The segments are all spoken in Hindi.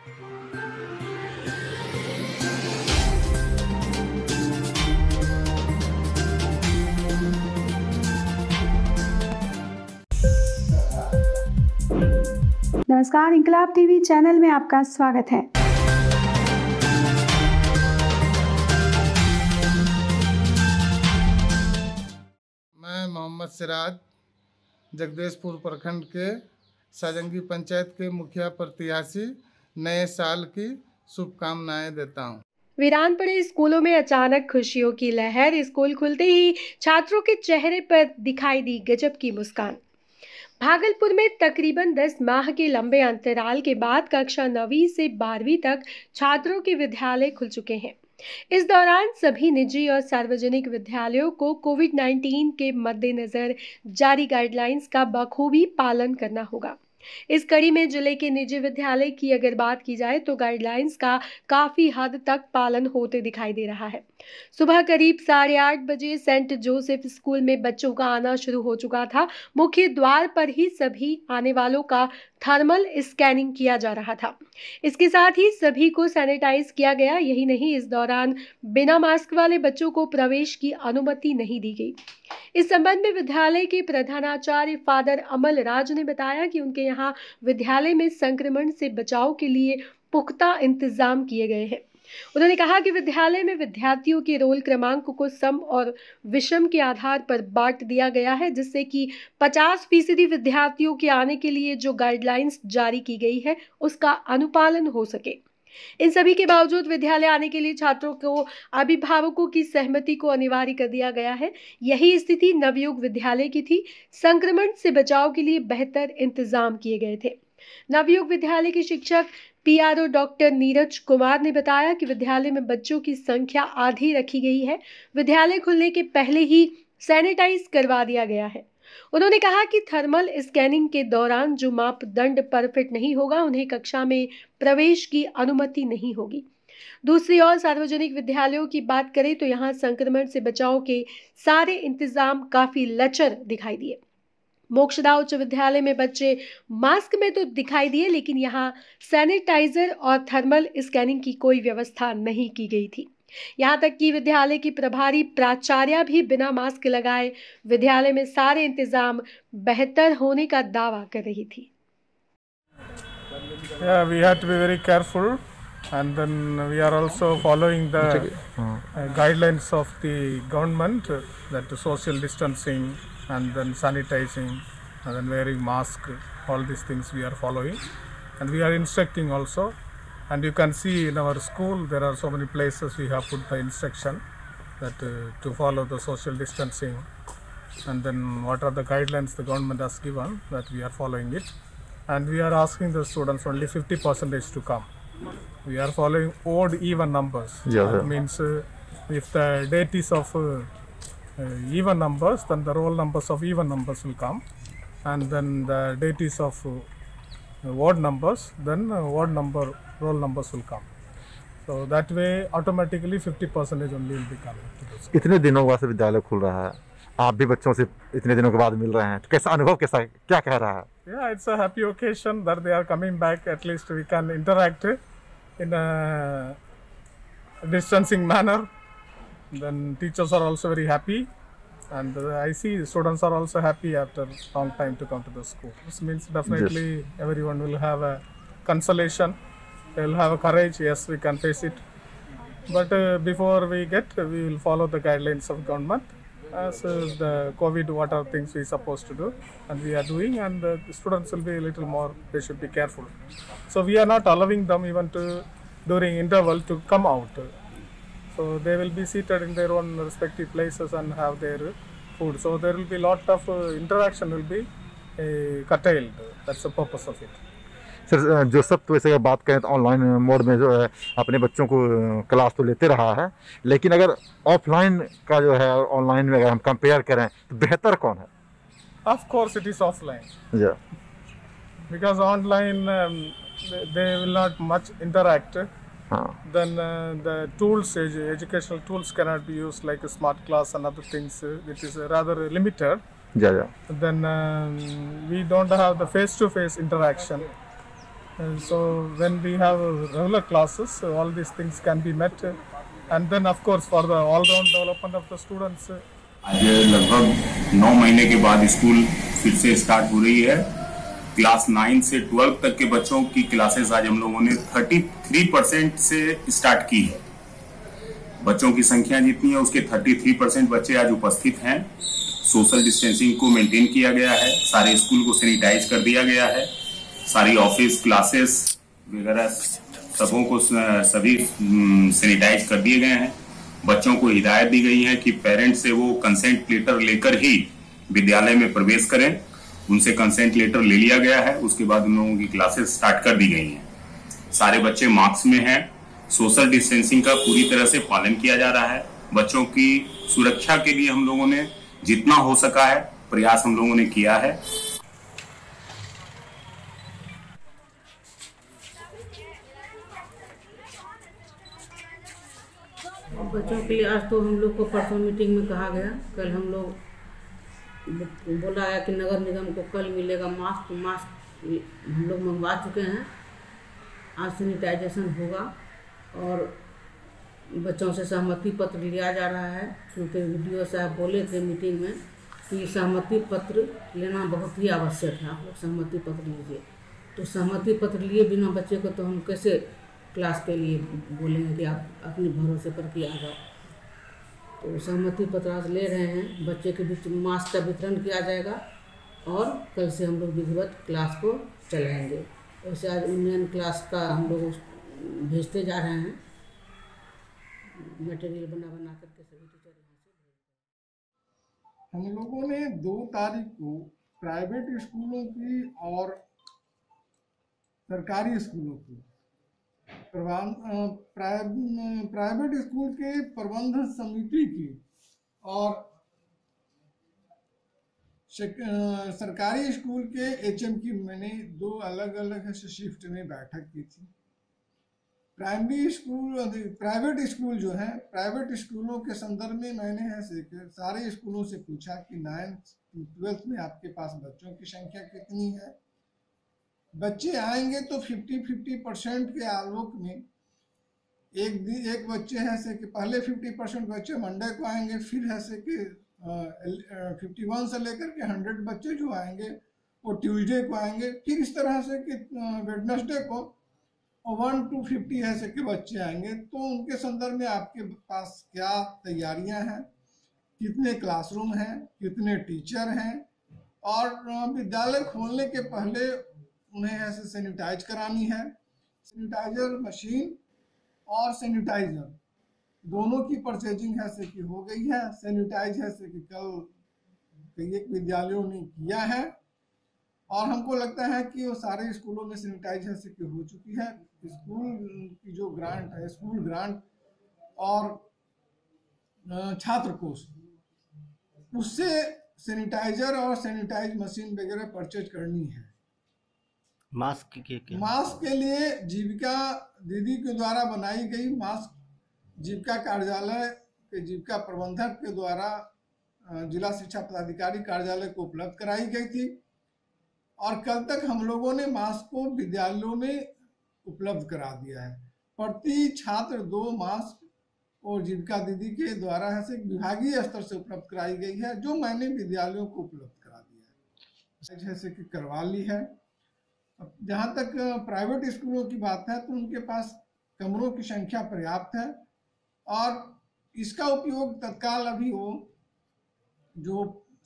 नमस्कार, इंकलाब टीवी चैनल में आपका स्वागत है। मैं मोहम्मद सिराज जगदीशपुर प्रखंड के साजंगी पंचायत के मुखिया प्रत्याशी नए साल की शुभकामनाएं देता हूं। वीरान पड़े स्कूलों में अचानक खुशियों की लहर। स्कूल खुलते ही छात्रों के चेहरे पर दिखाई दी गजब की मुस्कान। भागलपुर में तकरीबन 10 माह के लंबे अंतराल के बाद कक्षा 9वीं से 12वीं तक छात्रों के विद्यालय खुल चुके हैं। इस दौरान सभी निजी और सार्वजनिक विद्यालयों को कोविड-19 के मद्देनजर जारी गाइडलाइंस का बखूबी पालन करना होगा। इस कड़ी में जिले के निजी विद्यालय की अगर बात की जाए तो गाइडलाइंस का काफी हद तक पालन होते दिखाई दे रहा है। सुबह करीब 8:30 बजे सेंट जोसेफ स्कूल में बच्चों का आना शुरू हो चुका था। मुख्य द्वार पर ही सभी आने वालों का थर्मल स्कैनिंग किया जा रहा था। इसके साथ ही सभी को सैनिटाइज किया गया। यही नहीं, इस दौरान बिना मास्क वाले बच्चों को प्रवेश की अनुमति नहीं दी गई। इस संबंध में विद्यालय के प्रधानाचार्य फादर अमल राज ने बताया कि उनके यहाँ विद्यालय में संक्रमण से बचाव के लिए पुख्ता इंतजाम किए गए हैं। उन्होंने कहा कि विद्यालय में विद्यार्थियों के रोल क्रमांक को सम और विषम के आधार पर बांट दिया गया है, जिससे कि 50% विद्यार्थियों के आने के लिए जो गाइडलाइंस जारी की गई है उसका अनुपालन हो सके। इन सभी के बावजूद विद्यालय आने के लिए छात्रों को अभिभावकों की सहमति को अनिवार्य कर दिया गया है। यही स्थिति नवयुग विद्यालय की थी। संक्रमण से बचाव के लिए बेहतर इंतजाम किए गए थे। नवयुग विद्यालय के शिक्षक PRO डॉक्टर नीरज कुमार ने बताया कि विद्यालय में बच्चों की संख्या आधी रखी गई है। विद्यालय खुलने के पहले ही सैनिटाइज करवा दिया गया है। उन्होंने कहा कि थर्मल स्कैनिंग के दौरान जो मापदंड परफेक्ट नहीं होगा उन्हें कक्षा में प्रवेश की अनुमति नहीं होगी। दूसरी ओर सार्वजनिक विद्यालयों की बात करें तो यहाँ संक्रमण से बचाव के सारे इंतजाम काफी लचर दिखाई दिए। मोक्षदा उच्च विद्यालय में बच्चे मास्क में तो दिखाई दिए, लेकिन यहाँ सैनिटाइजर और थर्मल स्कैनिंग की कोई व्यवस्था नहीं की गई थी। यहाँ तक कि विद्यालय की प्रभारी प्राचार्य भी बिना मास्क लगाए विद्यालय में सारे इंतजाम बेहतर होने का दावा कर रही थी। Yeah, we have to be very careful, and then we are also following the guidelines of the government, that the social distancing and then sanitizing and then wearing mask. All these things we are following, and we are instructing also. And you can see in our school there are so many places we have put the instruction that to follow the social distancing, and then what are the guidelines the government has given, that we are following it. And we are asking the students only 50% to come. We are following odd even numbers. Yeah, that means if the date is of even numbers, then the roll numbers of even numbers will come, and then the date is of odd numbers, then odd number roll numbers will come. So that way automatically 50% only will be coming to the school. इतने दिनों बाद विद्यालय खुल रहा है, आप भी बच्चों से इतने दिनों के बाद मिल रहे हैं, तो कैसा अनुभव, कैसा क्या कह रहा है? Yeah, it's a happy occasion that they are coming back. At least we can interact in a distancing manner. Then teachers are also very happy, and I see students are also happy after long time to come to the school. This means definitely everyone will have a consolation. They will have a courage. Yes, we can face it. But before we will follow the guidelines of government. As the COVID, what are things we supposed to do, and we are doing, and the students will be a little more, they should be careful. So we are not allowing them even to during interval to come out. So they will be seated in their own respective places and have their food. So there will be lot of interaction will be curtailed. That's the purpose of it. Sir, जो सब तो ऐसे बात करें तो ऑनलाइन मोड में जो है अपने बच्चों को क्लास तो लेते रहा है, लेकिन अगर ऑफलाइन का जो है ऑनलाइन में अगर हम कंपेयर करें तो बेहतर कौन है? Of course it is offline. Yeah. Because online they will not much interact. Then the tools, educational tools cannot be used like a smart class and other things, which is rather limited. Yeah. Then we don't have the face-to-face interaction. So when we have regular classes, all these things can be met. And then of course for the all-round development of the students. आज लगभग 9 महीने के बाद स्कूल फिर से स्टार्ट हो रही है। क्लास 9 से 12 तक के बच्चों की क्लासेस आज हम लोगों ने 33% से स्टार्ट की है। बच्चों की संख्या जितनी है उसके 33% बच्चे आज उपस्थित हैं। सोशल डिस्टेंसिंग को मेंटेन किया गया है, सारे स्कूल को सैनिटाइज कर दिया गया है, सारी ऑफिस क्लासेस वगैरह सबों को सभी सैनिटाइज कर दिए गए हैं। बच्चों को हिदायत दी गई है कि पेरेंट्स से वो कंसेंट लेटर लेकर ही विद्यालय में प्रवेश करें। उनसे कंसेंट लेटर ले लिया गया है, उसके बाद उन लोगों की क्लासेस स्टार्ट कर दी गई हैं। सारे बच्चे मास्क में हैं। सोशल डिस्टेंसिंग का पूरी तरह से पालन किया जा रहा है। बच्चों की सुरक्षा के लिए हम लोगों ने जितना हो सका है प्रयास हम लोगों ने किया है। बच्चों के लिए आज तो हम लोग को परसों मीटिंग में कहा गया, कल हम लोग बोला गया कि नगर निगम को कल मिलेगा मास्क हम लोग मंगवा चुके हैं। आज सैनिटाइजेशन होगा और बच्चों से सहमति पत्र लिया जा रहा है, क्योंकि वीडियो साहब बोले थे मीटिंग में कि सहमति पत्र लेना बहुत ही आवश्यक है। आप लोग सहमति पत्र लीजिए। तो सहमति पत्र लिए बिना बच्चे को तो हम कैसे क्लास के लिए बोलेंगे कि आप अपने भरोसे पर कि आ जाओ। तो सहमति पत्र आज ले रहे हैं। बच्चे के बीच मास्क का वितरण किया जाएगा और कल से हम लोग विधिवत क्लास को चलाएंगे। वैसे आज ऑनलाइन क्लास का हम लोग भेजते जा रहे हैं, मटेरियल बना करके सभी टीचर यहाँ से। हम लोगों ने 2 तारीख को प्राइवेट स्कूलों की और सरकारी स्कूलों की प्राइवेट स्कूल के प्रबंधन समिति की और सरकारी स्कूल के एचएम की मैंने 2 अलग अलग शिफ्ट में बैठक की थी। प्राइवेट स्कूल जो है, प्राइवेट स्कूलों के संदर्भ में मैंने सारे स्कूलों से पूछा कि 9th to 12th में आपके पास बच्चों की संख्या कितनी है। बच्चे आएंगे तो 50% के आलोक में एक बच्चे हैं से कि पहले 50% बच्चे मंडे को आएंगे, फिर है से कि 51 से लेकर के 100 बच्चे जो आएंगे वो ट्यूसडे को आएंगे, फिर इस तरह से कि वेडनेसडे को 1 to 50 है से कि बच्चे आएंगे। तो उनके संदर्भ में आपके पास क्या तैयारियां हैं, कितने क्लासरूम हैं, कितने टीचर हैं, और विद्यालय खोलने के पहले उन्हें ऐसे सैनिटाइज करानी है। सैनिटाइजर मशीन और सैनिटाइजर दोनों की परचेजिंग है से कि हो गई है। सैनिटाइज है से कि कल कई विद्यालयों ने किया है और हमको लगता है कि वो सारे स्कूलों में सैनिटाइज है से कि हो चुकी है। स्कूल की जो ग्रांट है, स्कूल ग्रांट और छात्र कोष, उससे सैनिटाइजर और सैनिटाइज मशीन वगैरह परचेज करनी है। मास्क के लिए जीविका दीदी के द्वारा बनाई गई मास्क जीविका कार्यालय के जीविका प्रबंधक के द्वारा जिला शिक्षा पदाधिकारी कार्यालय को उपलब्ध कराई गई थी और कल तक हम लोगों ने मास्क को विद्यालयों में उपलब्ध करा दिया है। प्रति छात्र 2 मास्क और जीविका दीदी के द्वारा है से विभागीय स्तर से उपलब्ध कराई गई है, जो मैंने विद्यालयों को उपलब्ध करा दिया है, जैसे कि करवा ली है। जहाँ तक प्राइवेट स्कूलों की बात है तो उनके पास कमरों की संख्या पर्याप्त है और इसका उपयोग तत्काल अभी वो जो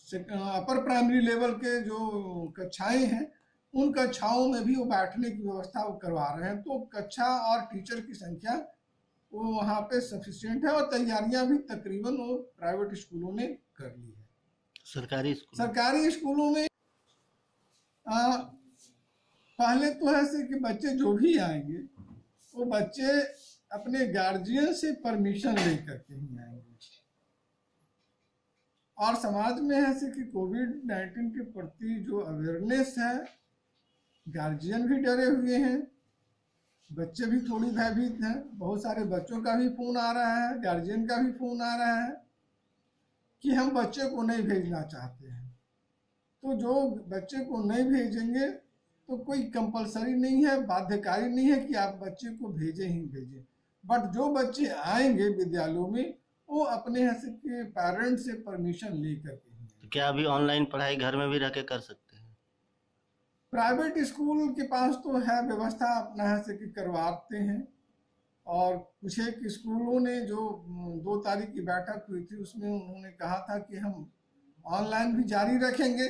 अपर प्राइमरी लेवल के जो कक्षाएं हैं उन कक्षाओं में भी वो बैठने की व्यवस्था वो करवा रहे हैं। तो कक्षा और टीचर की संख्या वो वहाँ पे सफिशिएंट है और तैयारियां भी तकरीबन वो प्राइवेट स्कूलों ने कर ली है। सरकारी स्कूलों में पहले तो ऐसे कि बच्चे जो भी आएंगे वो बच्चे अपने गार्जियन से परमिशन लेकर के ही आएंगे और समाज में ऐसे कि कोविड-19 के प्रति जो अवेयरनेस है, गार्जियन भी डरे हुए हैं, बच्चे भी थोड़ी भयभीत हैं। बहुत सारे बच्चों का भी फोन आ रहा है, गार्जियन का भी फोन आ रहा है कि हम बच्चे को नहीं भेजना चाहते हैं। तो जो बच्चे को नहीं भेजेंगे तो कोई कंपलसरी नहीं है, बाध्यकारी नहीं है कि आप बच्चे को भेजें ही भेजें। बट जो बच्चे आएंगे विद्यालयों में वो अपने यहाँ से के पेरेंट्स से परमिशन ले करके ही। तो क्या अभी ऑनलाइन पढ़ाई घर में भी रह के कर सकते हैं? प्राइवेट स्कूल के पास तो है व्यवस्था, अपना यहाँ से कि करवाते हैं। और कुछ एक स्कूलों ने जो 2 तारीख की बैठक हुई थी उसमें उन्होंने कहा था कि हम ऑनलाइन भी जारी रखेंगे,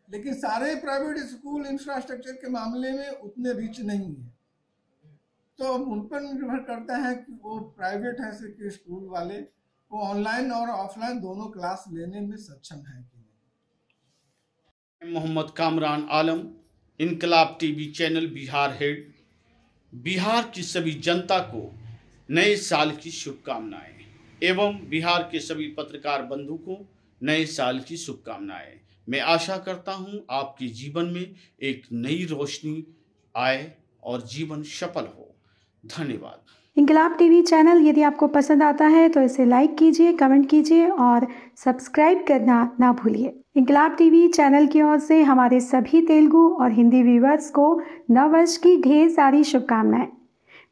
लेकिन सारे प्राइवेट स्कूल इंफ्रास्ट्रक्चर के मामले में उतने रिच नहीं है। तो उन पर निर्भर करता है कि वो प्राइवेट है से कि स्कूल वाले वो ऑनलाइन और ऑफलाइन दोनों क्लास लेने में सक्षम है कि नहीं। मोहम्मद कामरान आलम, इनकलाब TV channel Bihar head. Bihar की सभी जनता को नए साल की शुभकामनाएं एवं बिहार के सभी पत्रकार बंधु को नए साल की शुभकामनाएं। मैं आशा करता हूं आपके जीवन में एक नई रोशनी आए और जीवन सफल हो। धन्यवाद। इंकलाब टीवी चैनल यदि आपको पसंद आता है तो इसे लाइक कीजिए, कमेंट कीजिए और सब्सक्राइब करना ना भूलिए। इंकलाब टीवी चैनल की ओर से हमारे सभी तेलुगु और हिंदी व्यूअर्स को नव वर्ष की ढेर सारी शुभकामनाएं।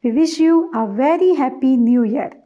We wish you a very happy new year.